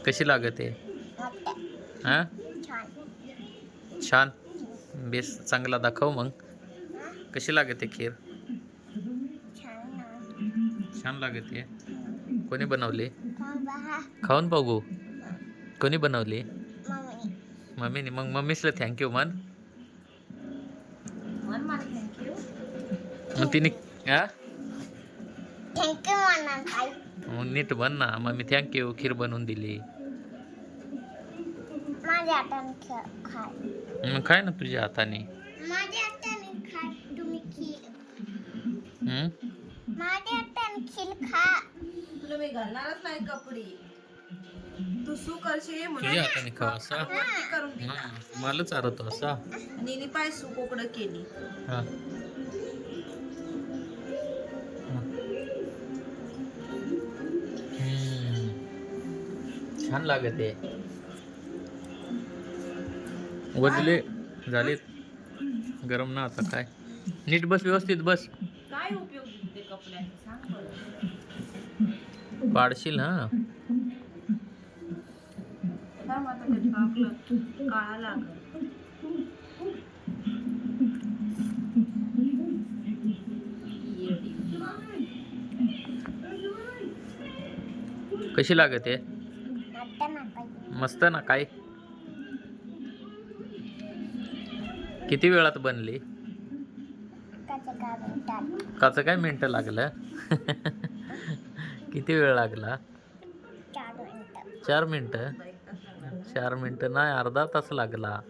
कशी लागते? हा छान. बेस चांगला दाखव मग. कशी लागते खीर? छान लागते. कोणी बनवली? खाऊन बघू. कोणी बनवली? मम्मीने. मग मम्मीसला थँक्यू म्हण. मग तिने थँक्यू म्हणा. मग नीट बन ना. मम्मी थँक्यू खीर बनवून दिली. माझ्या हाताने खाय. मग खाय ना तुझ्या हाताने. माझ्या हाताने खाय तुम्ही खीर. माझ्या हाताने खीर खा. तुला मी घालणारच नाही कपडे. तू सू करशील म्हणून तुझ्या हाताने खाऊ असा. करून दिला. मला चारतो असा. आणि नी पाय सू कोकडं केली. हा. छान लागते. वजले झाले. गरम ना आता काय. नीट बस, व्यवस्थित बस. काय उपयोग ते कपड्याचे सांग बरं. पाडशील हा. थांब आता ते आपलं काळा लागल. कशी लागते? मस्त ना. काय किती वेळात बनली? काच काय मिनिटं लागलं? किती वेळ लागला? 4 मिनिटं. 4 मिनिटं नाही, अर्धा तास लागला.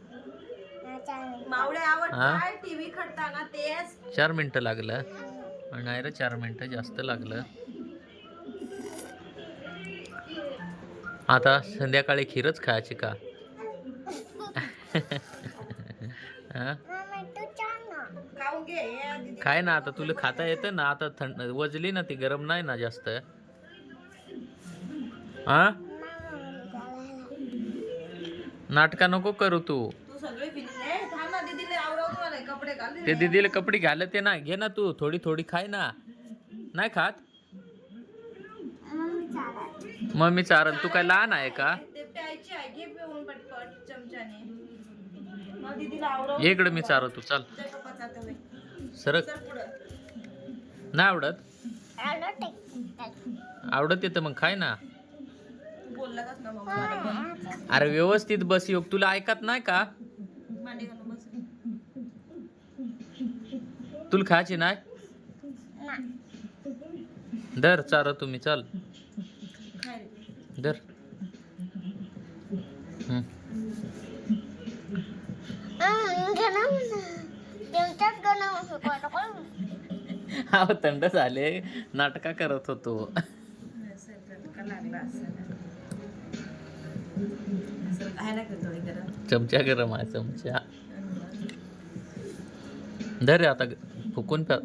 मावळे आवडतात टीव्ही खडताना तेच 4 मिनिटं लागलं. नाही रे, 4 मिनिटं जास्त लागलं. आता संध्याकाळी खीरच खायची का? खाऊ घे. काय ना, आता तुला खाता येतं ना. आता थंड वजली ना ती, गरम नाही ना जास्त. हा, नाटका नको करू तू. तू सगळे फिरले. थांब ना दीदीला आवरवून मला कपडे घाल. ते दीदीला कपडे घालते ना. घे ना तू. थोडी थोडी खाय ना. नाही खात? मम्मी चारल. तू काय लहान आहे का? ते प्यायची आहे. घे पिऊन पटपट चमच्याने. मग दीदीला आवरव. इकडे मी चारवतो. चल जय पप्पाचा तवे. सरक. चल पुढं. नाही आवडत? आवडत येतं मग खाय ना. तू बोललाच ना मग मला पण. अरे व्यवस्थित बस. योग तुला ऐकत नाही का? मांडी घालून बस. तुला खायची नाही? धर चार तुम्ही. चल खाय रे. धर. हा, थंड झाले. नाटका करत होतो. असं झटका लागला असं. असं खायला का थोडी गरम. चमचा गरम आहे. चमचा धर रे. आता फुकून प्या.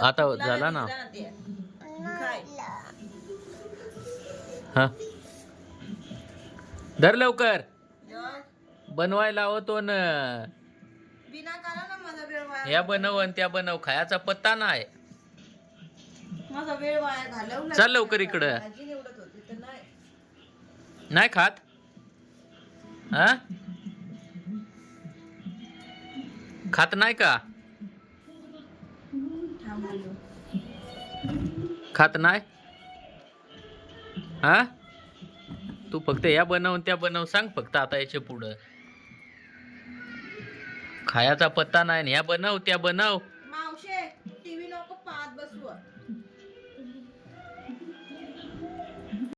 आता झाला ना. हा, धर लवकर. बनवायला लावतो न. बिना करा ना माझा वेळ वाया. या बनव आणि त्या बनव. खायचा पत्ता नाही. माझा वेळ वाया घालवला. चल लवकर इकडं. भाजी निवडत होती तर नाही. नाही खात? हा, खात नाही का? खात नाही? हा, तू फक्त या बनव त्या बनव सांग फक्त. आता याच्या पुढं खायचा पत्ता नाही. ह्या बनव त्या बनव.